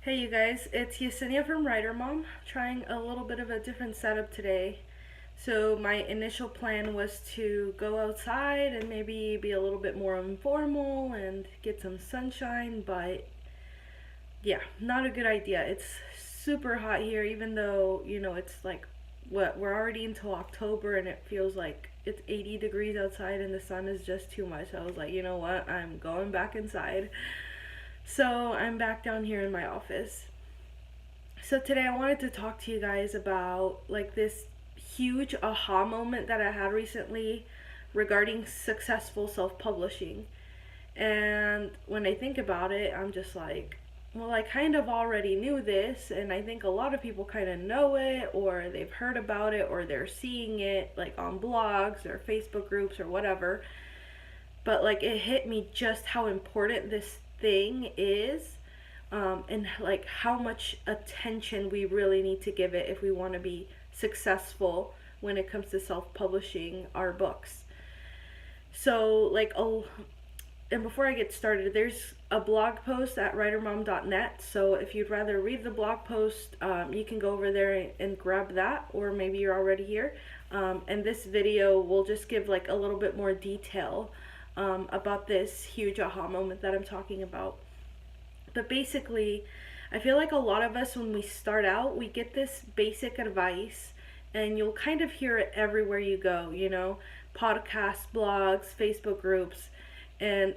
Hey you guys, it's Yesenia from Writer Mom, trying a little bit of a different setup today. So my initial plan was to go outside and maybe be a little bit more informal and get some sunshine, but yeah, not a good idea. It's super hot here, even though, it's like, we're already into October and it feels like it's 80 degrees outside and the sun is just too much. I was like, you know what, I'm going back inside. So I'm back down here in my office. So today I wanted to talk to you guys about like this huge aha moment that I had recently regarding successful self-publishing. And when I think about it, I'm just like, well, I kind of already knew this, and I think a lot of people kind of know it, or they've heard about it, or they're seeing it like on blogs or Facebook groups or whatever. But like it hit me just how important this thing is, and like how much attention we really need to give it if we want to be successful when it comes to self-publishing our books. So like, oh, and before I get started, there's a blog post at writermom.net. So if you'd rather read the blog post, you can go over there and grab that, or maybe you're already here. And this video will just give like a little bit more detail about this huge aha moment that I'm talking about. But basically, I feel like a lot of us, when we start out, we get this basic advice, and you'll kind of hear it everywhere you go, podcasts, blogs, Facebook groups, and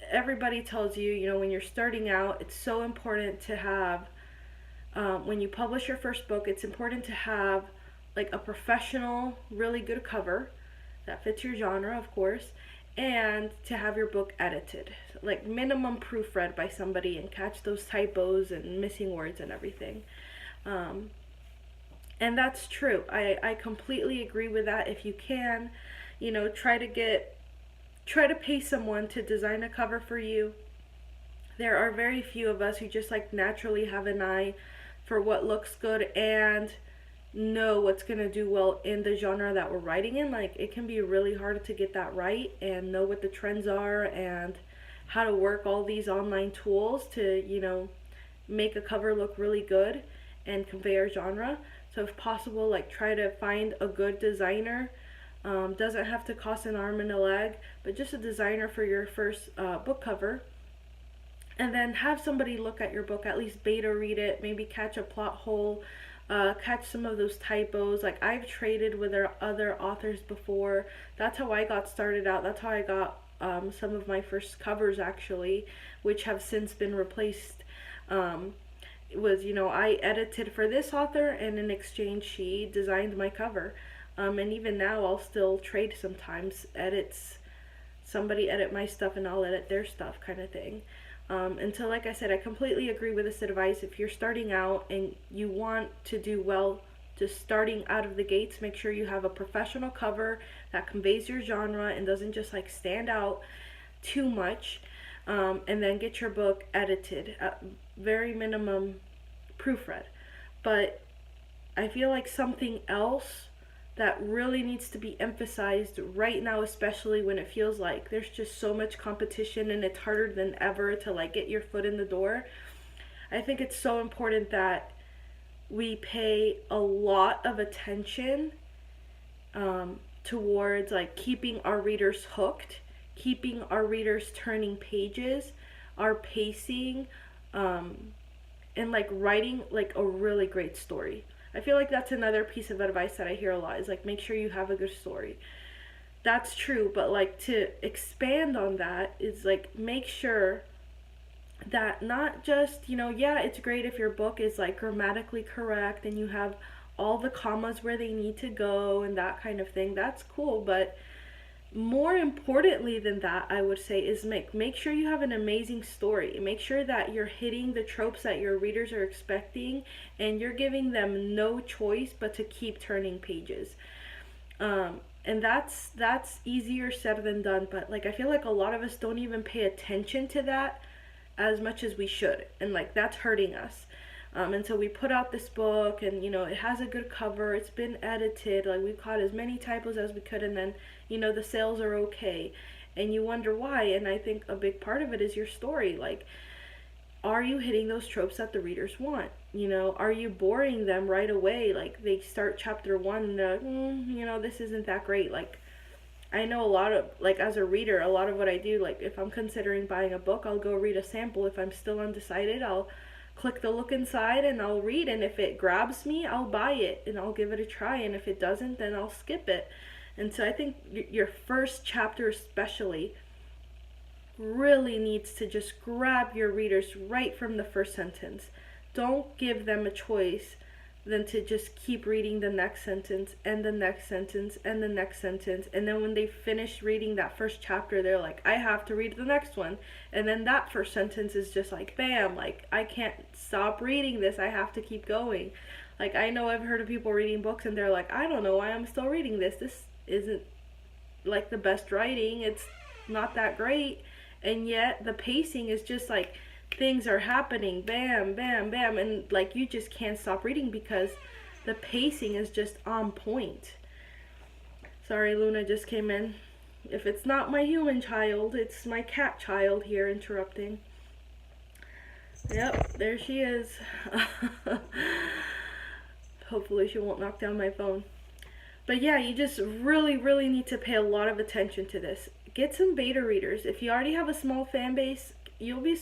everybody tells you, when you're starting out, it's so important to have, when you publish your first book, it's important to have like a professional, really good cover that fits your genre, of course, and to have your book edited, like minimum proofread by somebody, and catch those typos and missing words and everything. Um, and that's true. I completely agree with that. If you can, try to pay someone to design a cover for you. There are very few of us who just like naturally have an eye for what looks good and know what's going to do well in the genre that we're writing in. Like it can be really hard to get that right and know what the trends are and how to work all these online tools to, make a cover look really good and convey our genre. So if possible, like try to find a good designer. Doesn't have to cost an arm and a leg, but just a designer for your first book cover. And then have somebody look at your book, at least beta read it, maybe catch a plot hole, catch some of those typos. Like I've traded with other authors before. That's how I got started out. That's how I got some of my first covers, actually, which have since been replaced. It was, I edited for this author, and in exchange she designed my cover. And even now I'll still trade sometimes. Somebody edit my stuff and I'll edit their stuff, kind of thing. And so, like I said, I completely agree with this advice. If you're starting out and you want to do well, just starting out of the gates, make sure you have a professional cover that conveys your genre and doesn't just like stand out too much. And then get your book edited at very minimum proofread. But I feel like something else that really needs to be emphasized right now, especially when it feels like there's just so much competition and it's harder than ever to like get your foot in the door. I think it's so important that we pay a lot of attention towards like keeping our readers hooked, keeping our readers turning pages, our pacing, and like writing like a really great story. I feel like that's another piece of advice that I hear a lot, is like make sure you have a good story. That's true, but like to expand on that is like make sure that not just, yeah, it's great if your book is like grammatically correct and you have all the commas where they need to go and that kind of thing. That's cool, but more importantly than that, I would say, is make sure you have an amazing story. Make sure that you're hitting the tropes that your readers are expecting, and you're giving them no choice but to keep turning pages. And that's easier said than done, but like I feel like a lot of us don't even pay attention to that as much as we should, and like that's hurting us. And so we put out this book, and it has a good cover, it's been edited, like we caught as many typos as we could, and then the sales are okay, and you wonder why. And I think a big part of it is your story. Like are you hitting those tropes that the readers want? Are you boring them right away? Like, they start chapter one and they're like, this isn't that great. Like, I know a lot of, like, as a reader, a lot of what I do, like, if I'm considering buying a book, I'll go read a sample. If I'm still undecided, I'll click the look inside and I'll read. And if it grabs me, I'll buy it and I'll give it a try. And if it doesn't, then I'll skip it. And so I think your first chapter, especially, really needs to just grab your readers right from the first sentence. Don't give them a choice than to just keep reading the next sentence and the next sentence and the next sentence. And then when they finish reading that first chapter, they're like, I have to read the next one. And then that first sentence is just like, bam, like, I can't stop reading this. I have to keep going. Like, I know I've heard of people reading books and they're like, I don't know why I'm still reading this. This isn't like the best writing. It's not that great. And yet the pacing is just like, things are happening, bam, bam, bam, and like, you just can't stop reading because the pacing is just on point. Sorry, Luna just came in. If it's not my human child, it's my cat child here interrupting. Yep, there she is. Hopefully she won't knock down my phone. But yeah, you just really, really need to pay a lot of attention to this. Get some beta readers. If you already have a small fan base, you'll be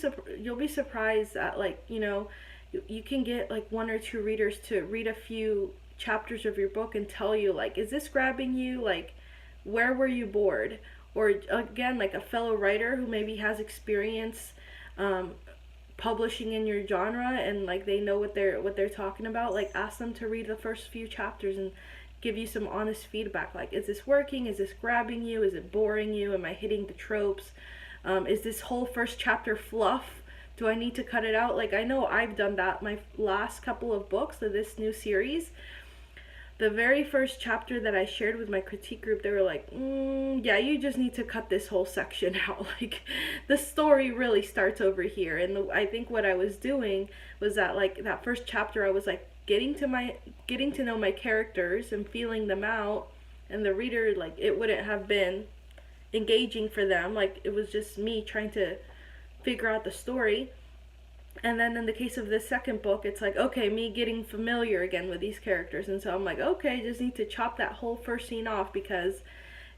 surprised that, like, you can get like 1 or 2 readers to read a few chapters of your book and tell you, like, is this grabbing you? Like, where were you bored? Or again, like, a fellow writer who maybe has experience publishing in your genre and like they know what they're talking about. Like, ask them to read the first few chapters and give you some honest feedback. Like, is this working? Is this grabbing you? Is it boring you? Am I hitting the tropes? Is this whole first chapter fluff? Do I need to cut it out? Like, I know I've done that. My last couple of books of this new series, the very first chapter that I shared with my critique group, they were like, yeah, you just need to cut this whole section out. Like, the story really starts over here. And I think what I was doing was that, like, that first chapter, I was like getting to know my characters and feeling them out, and the reader, like, it wouldn't have been engaging for them. Like, it was just me trying to figure out the story. And then in the case of this second book, it's like, okay, me getting familiar again with these characters. And so I'm like, okay, just need to chop that whole first scene off because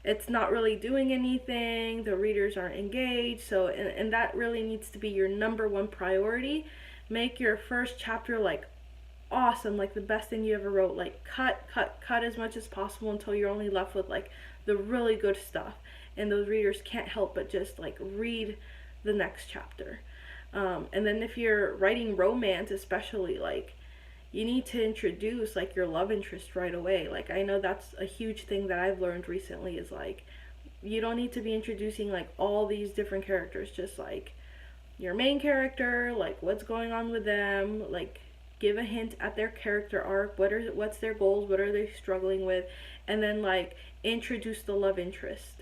it's not really doing anything. The readers aren't engaged. So, and that really needs to be your number one priority. Make your first chapter like awesome, like the best thing you ever wrote. Like, cut as much as possible until you're only left with like the really good stuff. And those readers can't help but just like read the next chapter. And then if you're writing romance especially, like, you need to introduce like your love interest right away. Like, I know that's a huge thing that I've learned recently is like, you don't need to be introducing like all these different characters, just like your main character, like what's going on with them, like give a hint at their character arc, what's their goals, what are they struggling with, and then like introduce the love interest.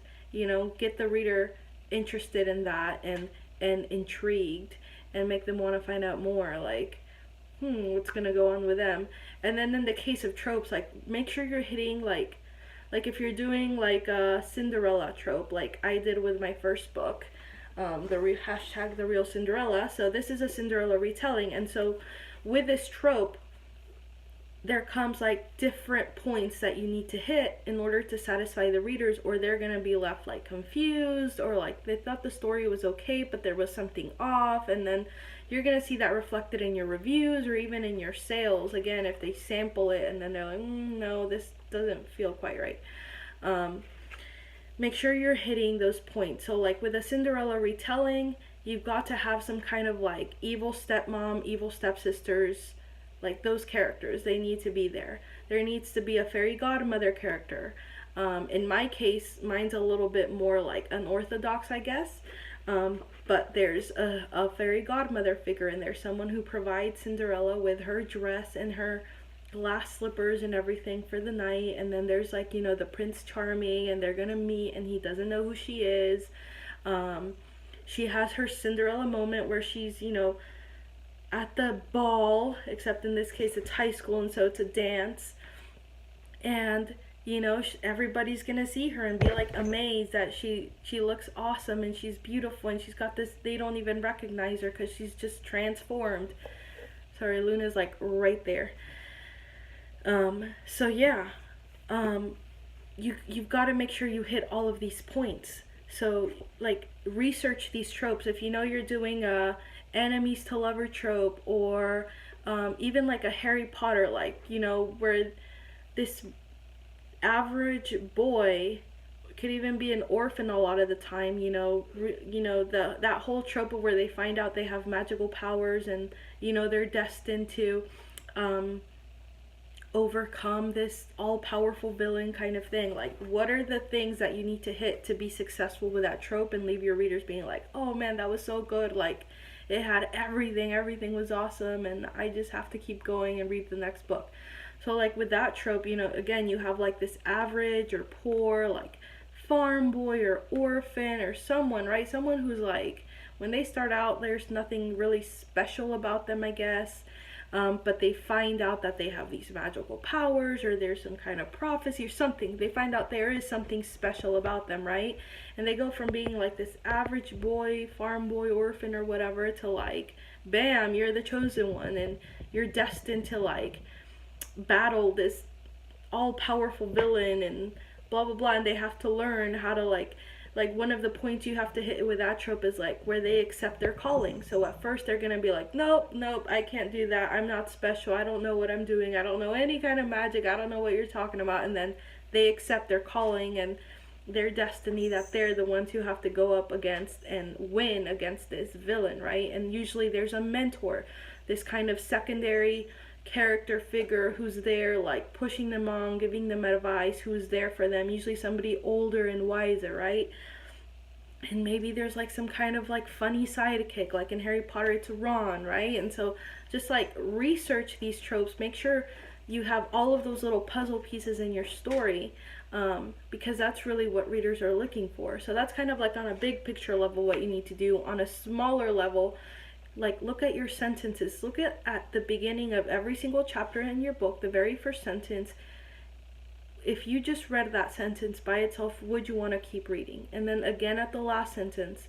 Get the reader interested in that and intrigued and make them want to find out more, like, what's gonna go on with them. And then in the case of tropes, like, make sure you're hitting like if you're doing like a Cinderella trope, like I did with my first book, hashtag the real Cinderella. So this is a Cinderella retelling, and so with this trope, there comes like different points that you need to hit in order to satisfy the readers, or they're gonna be left like confused, or like they thought the story was okay but there was something off. And then you're gonna see that reflected in your reviews or even in your sales, again, if they sample it and then they're like, no, this doesn't feel quite right. Make sure you're hitting those points. So like with a Cinderella retelling, you've got to have some kind of like evil stepmom, evil stepsisters, like those characters, they need to be there. There needs to be a fairy godmother character. In my case, mine's a little bit more like unorthodox, I guess. But there's a fairy godmother figure in there, someone who provides Cinderella with her dress and her glass slippers and everything for the night. And then there's like, the Prince Charming, and they're gonna meet and he doesn't know who she is. She has her Cinderella moment where she's, at the ball, except in this case it's high school, and so it's a dance. And you know, everybody's gonna see her and be like amazed that she looks awesome and she's beautiful and she's got this, they don't even recognize her because she's just transformed. Sorry, Luna's like right there. So yeah, you've got to make sure you hit all of these points. So like research these tropes. If you know you're doing a enemies to lover trope, or even like a Harry Potter, like, you know, where this average boy could even be an orphan a lot of the time, you know, that whole trope of where they find out they have magical powers and, you know, they're destined to overcome this all-powerful villain kind of thing. Like, what are the things that you need to hit to be successful with that trope and leave your readers being like, oh man, that was so good, like it had everything was awesome, and I just have to keep going and read the next book. So like with that trope, you know, again, you have like this average or poor, like farm boy or orphan or someone, right? Someone who's like, when they start out, there's nothing really special about them, I guess. But they find out that they have these magical powers, or there's some kind of prophecy or something. They find out there is something special about them, right? And they go from being like this average boy, farm boy, orphan, or whatever, to like, bam, you're the chosen one, and you're destined to like battle this all-powerful villain and blah blah blah. And they have to learn how to like one of the points you have to hit with that trope is like where they accept their calling. So at first they're gonna be like, nope, I can't do that, I'm not special, I don't know what I'm doing, I don't know any kind of magic, I don't know what you're talking about. And then they accept their calling and their destiny, that they're the ones who have to go up against and win against this villain, right? And usually there's a mentor, this kind of secondary character figure who's there like pushing them on, giving them advice, who's there for them, usually somebody older and wiser, right? And maybe there's like some kind of like funny sidekick, like in Harry Potter it's Ron, right? And so just like research these tropes, make sure you have all of those little puzzle pieces in your story, because that's really what readers are looking for. So that's kind of like on a big picture level what you need to do. On a smaller level, like look at your sentences. Look at the beginning of every single chapter in your book, the very first sentence. If you just read that sentence by itself, would you want to keep reading? And then again at the last sentence,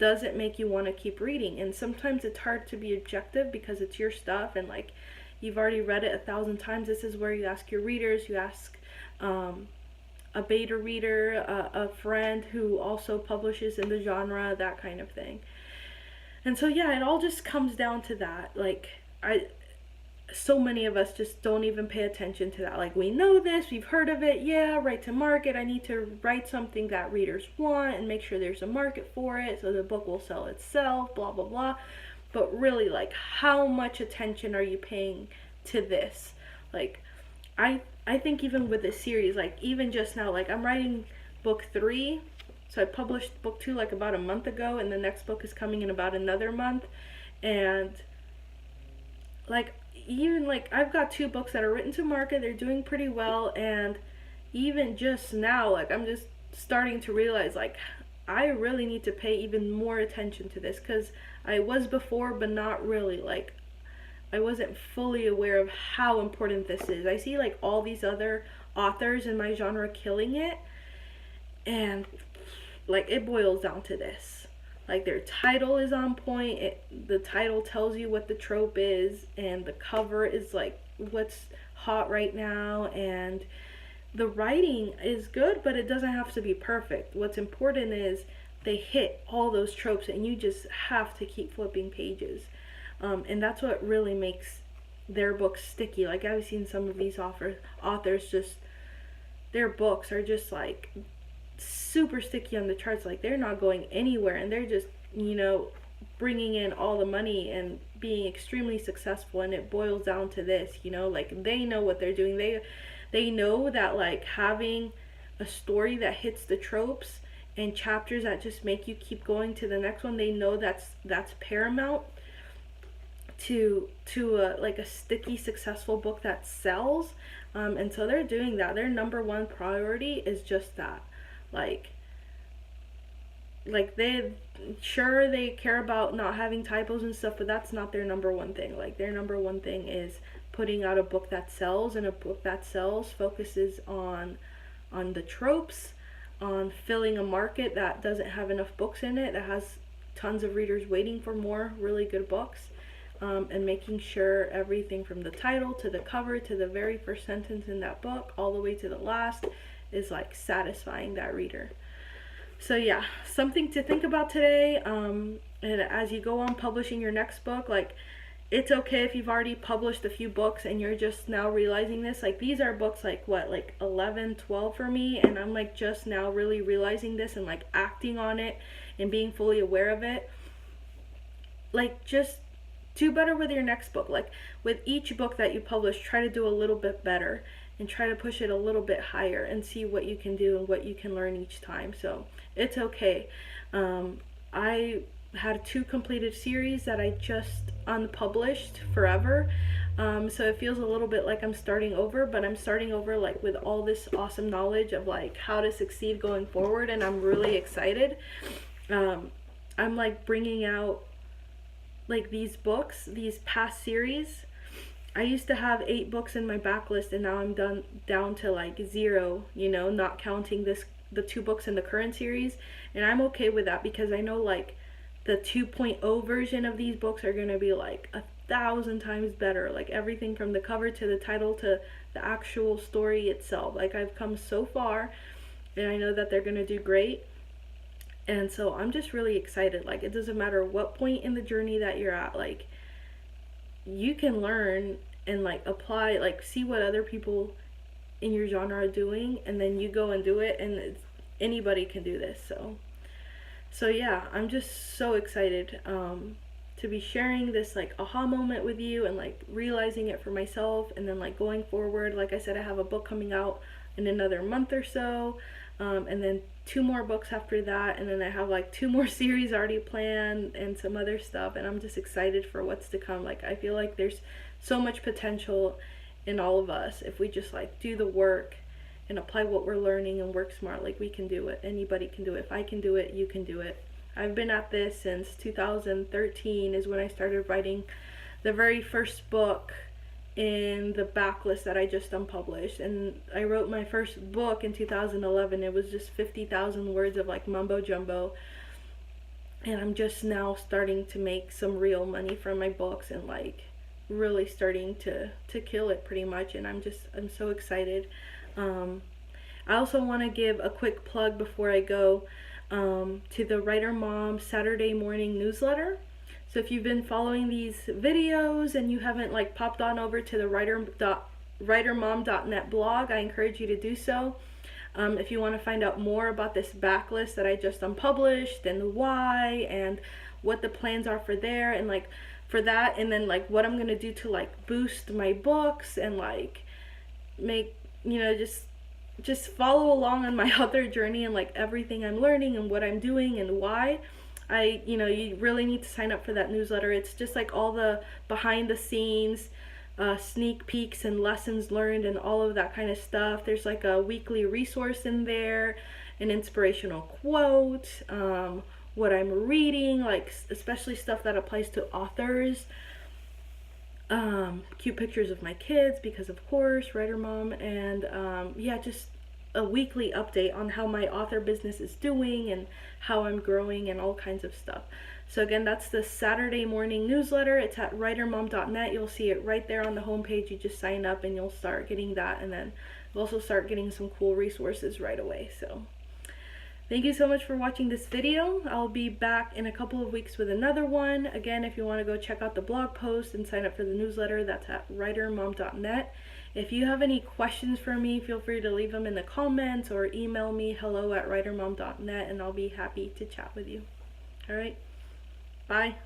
does it make you want to keep reading? And sometimes it's hard to be objective because it's your stuff and like you've already read it 1,000 times. This is where you ask your readers, you ask a beta reader, a friend who also publishes in the genre, that kind of thing. And so yeah, it all just comes down to that. Like so many of us just don't even pay attention to that. Like, we know this, we've heard of it, yeah, right to market, I need to write something that readers want and make sure there's a market for it so the book will sell itself, blah blah blah. But really, like, how much attention are you paying to this? Like, I think even with this series, like even just now, like I'm writing book 3. So I published book 2 like about a month ago, and the next book is coming in about another month. And like even like I've got 2 books that are written to market, they're doing pretty well, and even just now, like I'm just starting to realize like I really need to pay even more attention to this, because I was before but not really. Like I wasn't fully aware of how important this is. I see like all these other authors in my genre killing it, and like it boils down to this. Like their title is on point. The title tells you what the trope is, and the cover is like what's hot right now, and the writing is good, but it doesn't have to be perfect. What's important is they hit all those tropes, and you just have to keep flipping pages. And that's what really makes their books sticky. Like I've seen some of these authors just, their books are just like super sticky on the charts. Like they're not going anywhere, and they're just, you know, bringing in all the money and being extremely successful. And it boils down to this, you know, like they know what they're doing. They know that like having a story that hits the tropes and chapters that just make you keep going to the next one, they know that's paramount to like a sticky successful book that sells. And so they're doing that. Their number one priority is just that. Like they care about not having typos and stuff, but that's not their number one thing. Like their number one thing is putting out a book that sells, and a book that sells focuses on on the tropes, on filling a market that doesn't have enough books in it, that has tons of readers waiting for more really good books, and making sure everything from the title to the cover to the very first sentence in that book all the way to the last is like satisfying that reader. So yeah, something to think about today. And as you go on publishing your next book, like, it's okay if you've already published a few books and you're just now realizing this. Like, these are books like what, like 11, 12 for me, and I'm like just now really realizing this and like acting on it and being fully aware of it. Like, just do better with your next book. Like, with each book that you publish, try to do a little bit better and try to push it a little bit higher and see what you can do and what you can learn each time. So it's okay. I had 2 completed series that I just unpublished forever. So it feels a little bit like I'm starting over, but I'm starting over like with all this awesome knowledge of like how to succeed going forward, and I'm really excited. I'm like bringing out like these books, these past series. I used to have 8 books in my backlist, and now I'm down to like 0, you know, not counting the 2 books in the current series. And I'm okay with that because I know like the 2.0 version of these books are going to be like 1,000 times better. Like, everything from the cover to the title to the actual story itself. Like, I've come so far, and I know that they're going to do great. And so I'm just really excited. Like, it doesn't matter what point in the journey that you're at, like, you can learn and like apply, like see what other people in your genre are doing, and then you go and do it, and anybody can do this. So yeah, I'm just so excited to be sharing this like aha moment with you and like realizing it for myself, and then like going forward. Like I said, I have a book coming out in another month or so, and then 2 more books after that, and then I have like 2 more series already planned and some other stuff, and I'm just excited for what's to come. Like, I feel like there's so much potential in all of us if we just like do the work and apply what we're learning and work smart. Like, we can do it. Anybody can do it. If I can do it, you can do it. I've been at this since 2013 is when I started writing the very first book in the backlist that I just unpublished. And I wrote my first book in 2011. It was just 50,000 words of like mumbo jumbo. And I'm just now starting to make some real money from my books and like really starting to kill it pretty much. And I'm so excited. I also want to give a quick plug before I go to the Writer Mom Saturday morning newsletter. So if you've been following these videos and you haven't like popped on over to the writermom.net blog, I encourage you to do so. If you want to find out more about this backlist that I just unpublished and why and what the plans are for there and like for that, and then like what I'm going to do to like boost my books and like make, you know, just follow along on my other journey and like everything I'm learning and what I'm doing and why. You really need to sign up for that newsletter. It's just like all the behind the scenes sneak peeks and lessons learned and all of that kind of stuff. There's like a weekly resource in there, an inspirational quote, what I'm reading, like especially stuff that applies to authors, cute pictures of my kids because of course Writer Mom, and yeah, just a weekly update on how my author business is doing and how I'm growing and all kinds of stuff. So again, that's the Saturday morning newsletter. It's at writermom.net. You'll see it right there on the homepage. You just sign up and you'll start getting that, and then you'll also start getting some cool resources right away. So thank you so much for watching this video. I'll be back in a couple of weeks with another one. Again, if you want to go check out the blog post and sign up for the newsletter, that's at writermom.net. If you have any questions for me, feel free to leave them in the comments or email me hello@writermom.net, and I'll be happy to chat with you. All right, bye.